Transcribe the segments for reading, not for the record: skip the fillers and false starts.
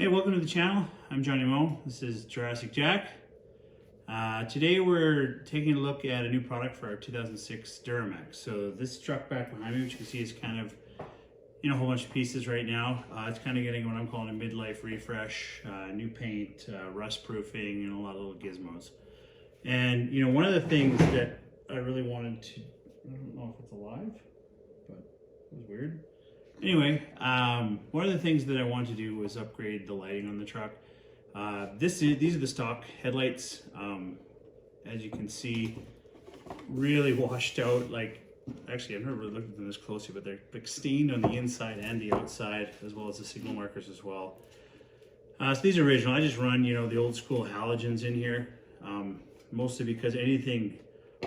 Hey, welcome to the channel. I'm Johnny Mo. This is Jurassic Jack. Today we're taking a look at a new product for our 2006 Duramax. So this truck back behind me, which you can see is kind of a whole bunch of pieces right now. It's kind of getting what I'm calling a midlife refresh, new paint, rust proofing, and a lot of little gizmos. And one of the things that I really wanted to, I don't know if it's alive, but it was weird. Anyway, one of the things that I wanted to do was upgrade the lighting on the truck. These are the stock headlights. As you can see, really washed out. Actually, I've never really looked at them this closely, but they're stained on the inside and the outside, as well as the signal markers as well. So these are original. I just run, the old school halogens in here, mostly because anything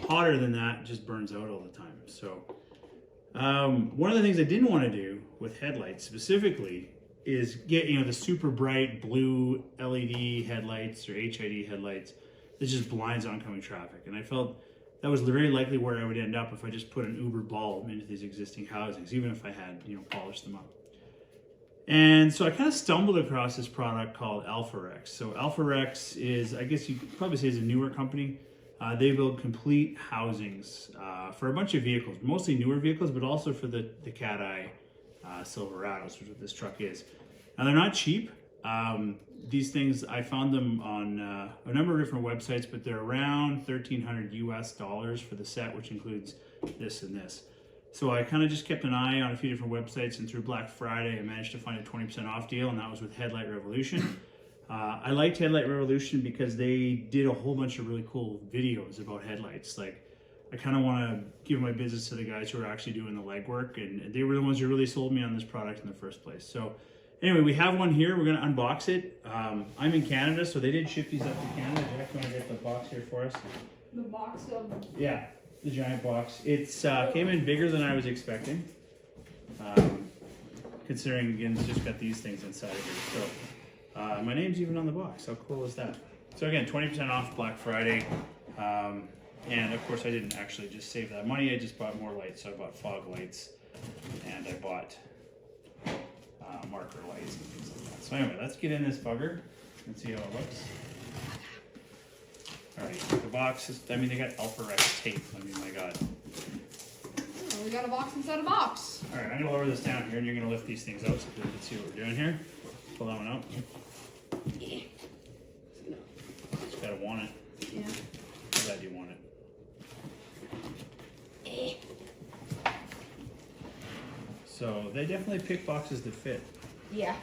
hotter than that just burns out all the time. So one of the things I didn't want to do with headlights specifically is get the super bright blue LED headlights or HID headlights that just blinds oncoming traffic. And I felt that was very likely where I would end up if I just put an uber bulb into these existing housings, even if I had polished them up. And so I kind of stumbled across this product called AlphaRex. So AlphaRex is, I guess you could probably say, is a newer company. They build complete housings for a bunch of vehicles, mostly newer vehicles, but also for the Cat Eye Silverados, which is what this truck is. Now, they're not cheap. These things, I found them on a number of different websites, but they're around $1,300 US for the set, which includes this and this. So I kind of just kept an eye on a few different websites, and through Black Friday, I managed to find a 20% off deal, and that was with Headlight Revolution. I liked Headlight Revolution because they did a whole bunch of really cool videos about headlights. I kind of want to give my business to the guys who are actually doing the legwork, and they were the ones who really sold me on this product in the first place. So anyway, we have one here. We're going to unbox it. I'm in Canada, so they did ship these up to Canada. Jack, you want to get the box here for us? The box of... Yeah, the giant box. It's came in bigger than I was expecting, considering, again, it's just got these things inside of here. So my name's even on the box. How cool is that? So again, 20% off Black Friday. And of course I didn't actually just save that money. I just bought more lights. So I bought fog lights and I bought marker lights and things like that. So anyway, let's get in this bugger and see how it looks. All right, the box is, they got AlphaRex tape. My God. Oh, we got a box inside a box. All right, I'm gonna lower this down here and you're gonna lift these things out so we can see what we're doing here. Pull that one out. Yeah. Just gotta want it. Yeah. How bad do you want it? So they definitely pick boxes that fit. Yeah.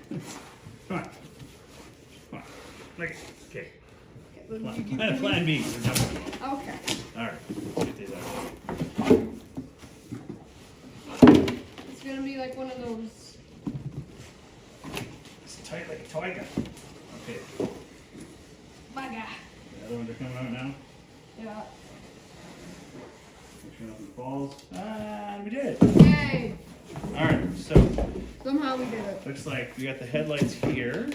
Come on. Come on. Okay. Okay. Plan B. We're jumping. Okay. All right. Get these out. It's gonna be like one of those. It's tight like a toy gun. Okay. Bugger. The other ones are coming out now. Yeah. Make sure nothing falls. And we did it. Yay! All right. So Somehow we did it. looks like we got the headlights here,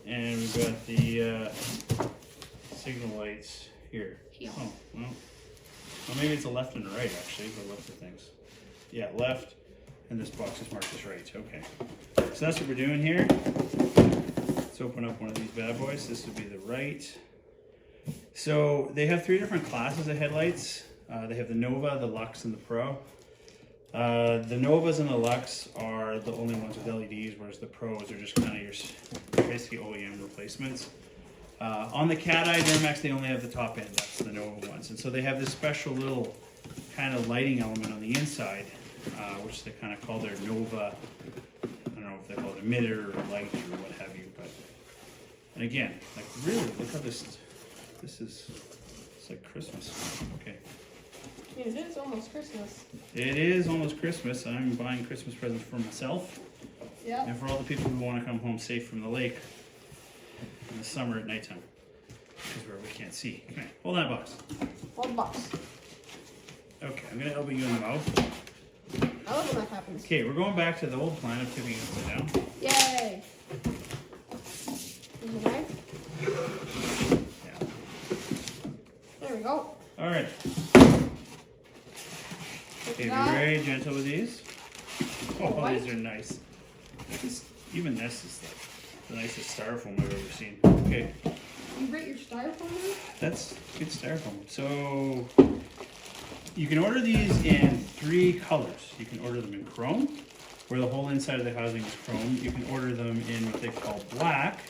and we've got the signal lights here. Here. Oh, well, maybe it's a left and a right actually. The left of things. Yeah, left, and this box is marked as right. Okay. So that's what we're doing here. Let's open up one of these bad boys. This would be the right. So they have three different classes of headlights. They have the Nova, the Luxx, and the Pro. The Novas and the Luxx are the only ones with LEDs, whereas the Pros are just kind of your basically OEM replacements. On the Cat Eye Duramax, they only have the top end. That's the Nova ones. And so they have this special little kind of lighting element on the inside, which they kind of call their Nova. I don't know if they call it emitter or light or what have you. But and again, really, look how this is. It's like Christmas. Okay. It is almost Christmas. It is almost Christmas. I'm buying Christmas presents for myself. Yeah. And for all the people who want to come home safe from the lake in the summer at nighttime. Because where we can't see. Come here, hold that box. Hold the box. Okay, I'm going to elbow you in the mouth. I love when that happens. Okay, we're going back to the old plan of tipping it upside down. Yay! Is it knife? Yeah. There we go. All right. Okay, be very gentle with these. Oh, these are nice. Just Even this is like the nicest styrofoam I've ever seen. Okay, You rate your styrofoam now? that's good styrofoam. So you can order these in 3 colors. You can order them in chrome, where the whole inside of the housing is chrome. You can order them in what they call black,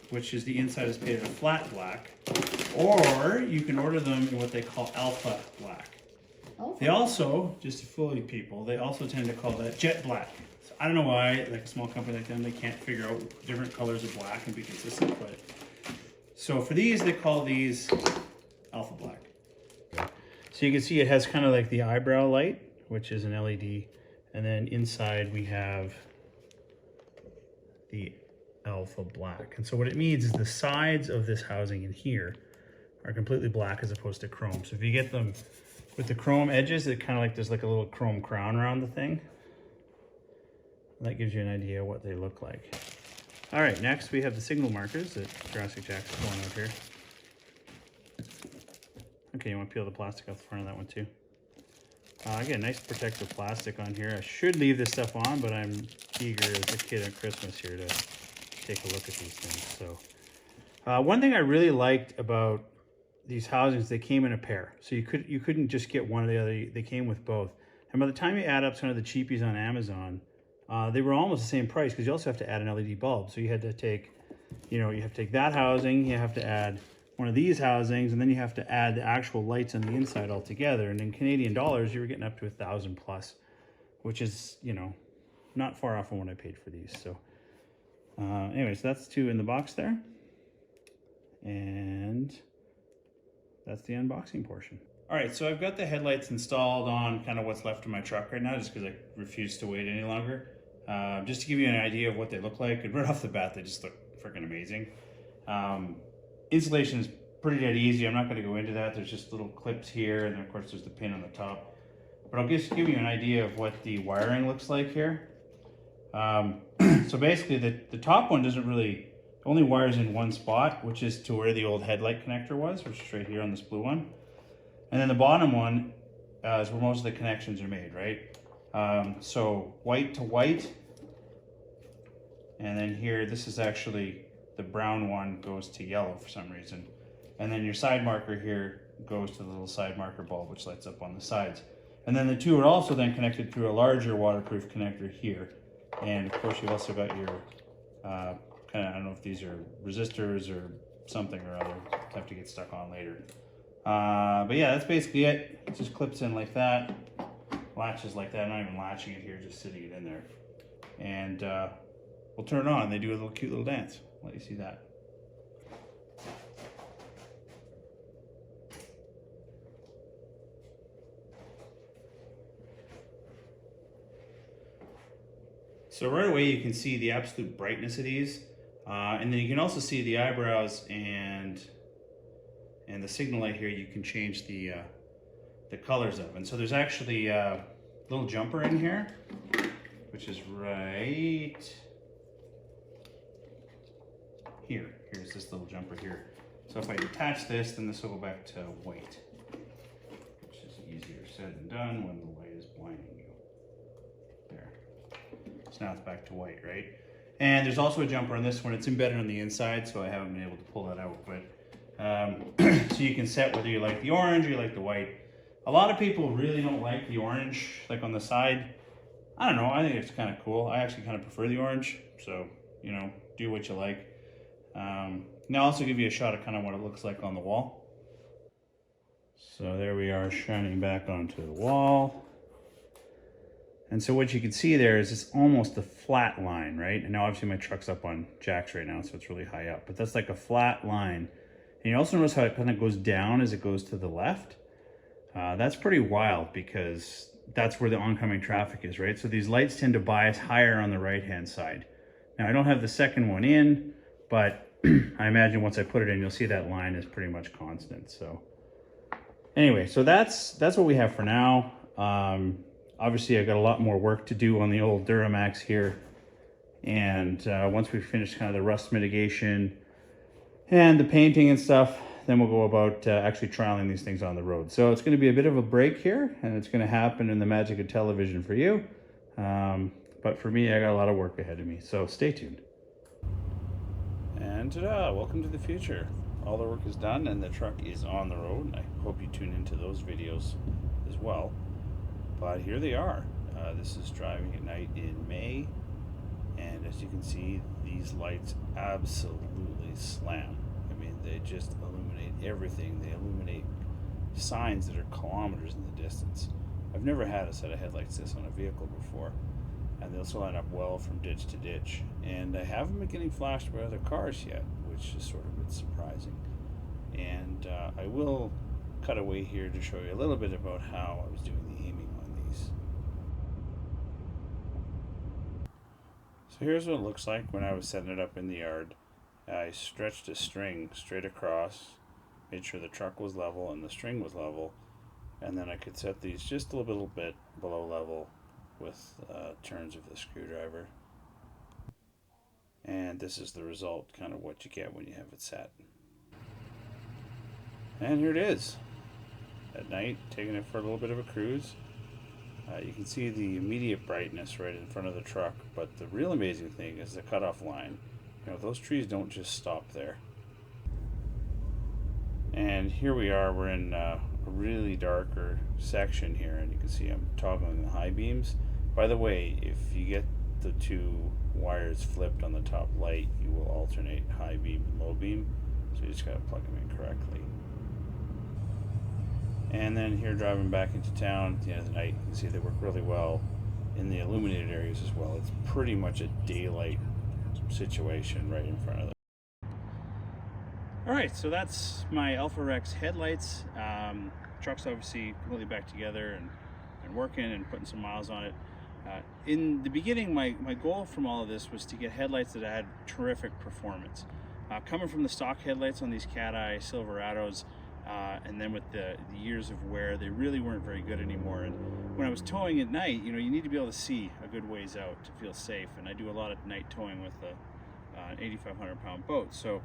which is the inside is painted a flat black. Or you can order them in what they call alpha black. Alpha? They also, just to fool you people, they also tend to call that jet black. So I don't know why, like a small company like them, they can't figure out different colors of black and be consistent, but so for these, they call these alpha black. So you can see it has kind of like the eyebrow light, which is an LED, and then inside we have the alpha black. And so what it means is the sides of this housing in here are completely black as opposed to chrome. So if you get them with the chrome edges, it kind of like there's like a little chrome crown around the thing. And that gives you an idea what they look like. All right, next we have the signal markers that Jurassic Jack's pulling out here. Okay, you want to peel the plastic off the front of that one too. Again, nice protective plastic on here. I should leave this stuff on, but I'm eager as a kid at Christmas here to take a look at these things. So one thing I really liked about these housings, they came in a pair. So you couldn't just get one or the other, they came with both. And by the time you add up some of the cheapies on Amazon, they were almost the same price because you also have to add an LED bulb. So you had to take, you have to take that housing, you have to add one of these housings, and then you have to add the actual lights on the inside altogether. And in Canadian dollars, you were getting up to $1,000 plus, which is, not far off from what I paid for these. So anyways, that's 2 in the box there. And that's the unboxing portion. All right, so I've got the headlights installed on kind of what's left of my truck right now, just because I refuse to wait any longer. Just to give you an idea of what they look like, and right off the bat, they just look freaking amazing. Installation is pretty dead easy. I'm not going to go into that. There's just little clips here, and then of course there's the pin on the top. But I'll just give you an idea of what the wiring looks like here. So basically, the top one doesn't really, only wires in one spot, which is to where the old headlight connector was, which is right here on this blue one. And then the bottom one is where most of the connections are made, right? So white to white. And then here, this is actually, the brown one goes to yellow for some reason. And then your side marker here goes to the little side marker bulb, which lights up on the sides. And then the 2 are also then connected through a larger waterproof connector here. And of course, you also got your, I don't know if these are resistors or something or other. Have to get stuck on later. But yeah, that's basically it. It just clips in like that, latches like that. I'm not even latching it here, just sitting it in there. And we'll turn it on. They do a little cute little dance. I'll let you see that. So right away you can see the absolute brightness of these. And then you can also see the eyebrows and the signal light here. You can change the colors of. And so there's actually a little jumper in here, which is right here. Here's this little jumper here. So if I detach this, then this will go back to white, which is easier said than done when the light is blinding you. There. So now it's back to white, right? And there's also a jumper on this one. It's embedded on the inside, so I haven't been able to pull that out. But so you can set whether you like the orange or you like the white. A lot of people really don't like the orange, like on the side. I don't know, I think it's kind of cool. I actually kind of prefer the orange, so, do what you like. Now I'll also give you a shot of kind of what it looks like on the wall. So there we are, shining back onto the wall. And so what you can see there is it's almost a flat line, right? And now obviously my truck's up on jacks right now, so it's really high up, but that's like a flat line. And you also notice how it kind of goes down as it goes to the left. That's pretty wild because that's where the oncoming traffic is, right? So these lights tend to bias higher on the right-hand side. Now I don't have the second one in, but I imagine once I put it in, you'll see that line is pretty much constant. So anyway, so that's what we have for now. Obviously I got a lot more work to do on the old Duramax here. And once we finish kind of the rust mitigation and the painting and stuff, then we'll go about actually trialing these things on the road. So it's going to be a bit of a break here, and it's going to happen in the magic of television for you. But for me, I got a lot of work ahead of me, so stay tuned. And ta-da, welcome to the future. All the work is done and the truck is on the road, and I hope you tune into those videos as well. But here they are. This is driving at night in May, and as you can see, these lights absolutely slam. I mean, they just illuminate everything. They illuminate signs that are kilometers in the distance. I've never had a set of headlights this on a vehicle before, and they also line up well from ditch to ditch. And I haven't been getting flashed by other cars yet, which is sort of a bit surprising. And I will cut away here to show you a little bit about how I was doing the aiming on these. So here's what it looks like when I was setting it up in the yard. I stretched a string straight across, made sure the truck was level and the string was level, and then I could set these just a little bit below level with turns of the screwdriver. And this is the result, kind of what you get when you have it set. And here it is, at night, taking it for a little bit of a cruise. You can see the immediate brightness right in front of the truck, but the real amazing thing is the cutoff line. You know, those trees don't just stop there. And here we are, we're in a really darker section here, and you can see I'm toggling the high beams. By the way, if you get the two wires flipped on the top light, you will alternate high beam and low beam, so you just gotta plug them in correctly. And then here, driving back into town at the end of the night, you can see they work really well in the illuminated areas as well. It's pretty much a daylight situation right in front of them. Alright, so that's my AlphaRex headlights. Truck's obviously completely back together and working and putting some miles on it. In the beginning, my goal from all of this was to get headlights that had terrific performance. Coming from the stock headlights on these cat-eye Silverados, and then with the years of wear, they really weren't very good anymore. And when I was towing at night, you know, you need to be able to see a good ways out to feel safe. And I do a lot of night towing with an 8,500 pound boat. So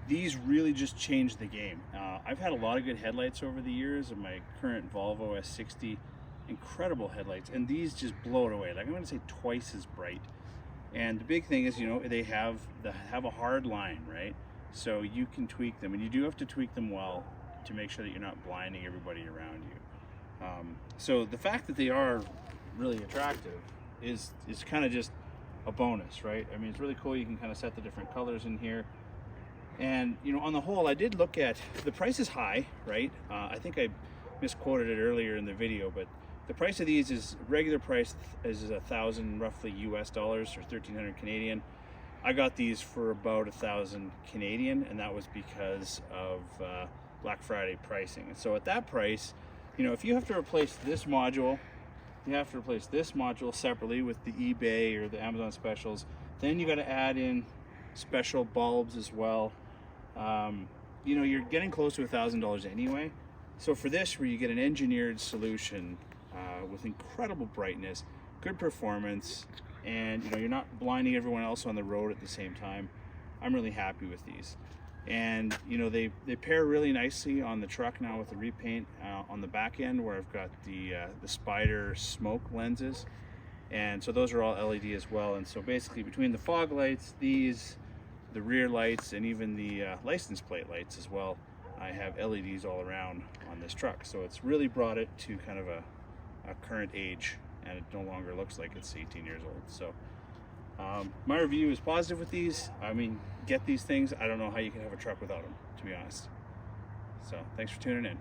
these really just changed the game. I've had a lot of good headlights over the years in my current Volvo S60, incredible headlights, and these just blow it away. Like, I'm gonna say twice as bright. And the big thing is, you know, they have a hard line, right? So you can tweak them, and you do have to tweak them well to make sure that you're not blinding everybody around you. So the fact that they are really attractive is kind of just a bonus, right? I mean, it's really cool. You can kind of set the different colors in here. And, you know, on the whole, I did look at, the price is high, right? I think I misquoted it earlier in the video, but the price of these is, regular price is $1,000 roughly US dollars, or 1,300 Canadian. I got these for about 1,000 Canadian, and that was because of Black Friday pricing. And so at that price, you know, if you have to replace this module, you have to replace this module separately with the eBay or the Amazon specials. Then you got to add in special bulbs as well. You know, you're getting close to $1,000 anyway. So for this, where you get an engineered solution with incredible brightness, good performance, and you know, you're not blinding everyone else on the road at the same time, I'm really happy with these. And you know, they pair really nicely on the truck now with the repaint on the back end, where I've got the spider smoke lenses, and so those are all LED as well. And so basically, between the fog lights, these, the rear lights, and even the license plate lights as well, I have LEDs all around on this truck. So it's really brought it to kind of a current age, and it no longer looks like it's 18 years old. So my review is positive with these. I mean, get these things. I don't know how you can have a truck without them, to be honest. So thanks for tuning in.